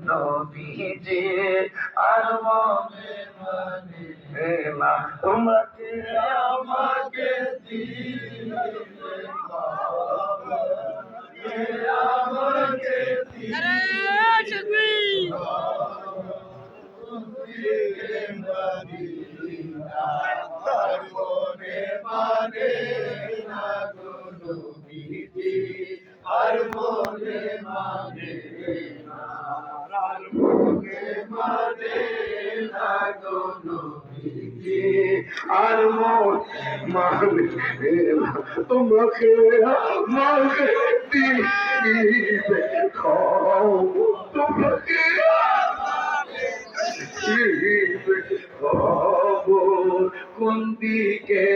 নবীজি আর মনে মানে না তোমাকে আমাকে দিলে আমাকে দিলে তার মনে মানে না গো নবীজি আর মনে মানে না আর মনে মানে না গো নবীজি আর মনে মানে না তোমাকে আমাকে দিবে খাও তোমাকে খবর কোন দিকে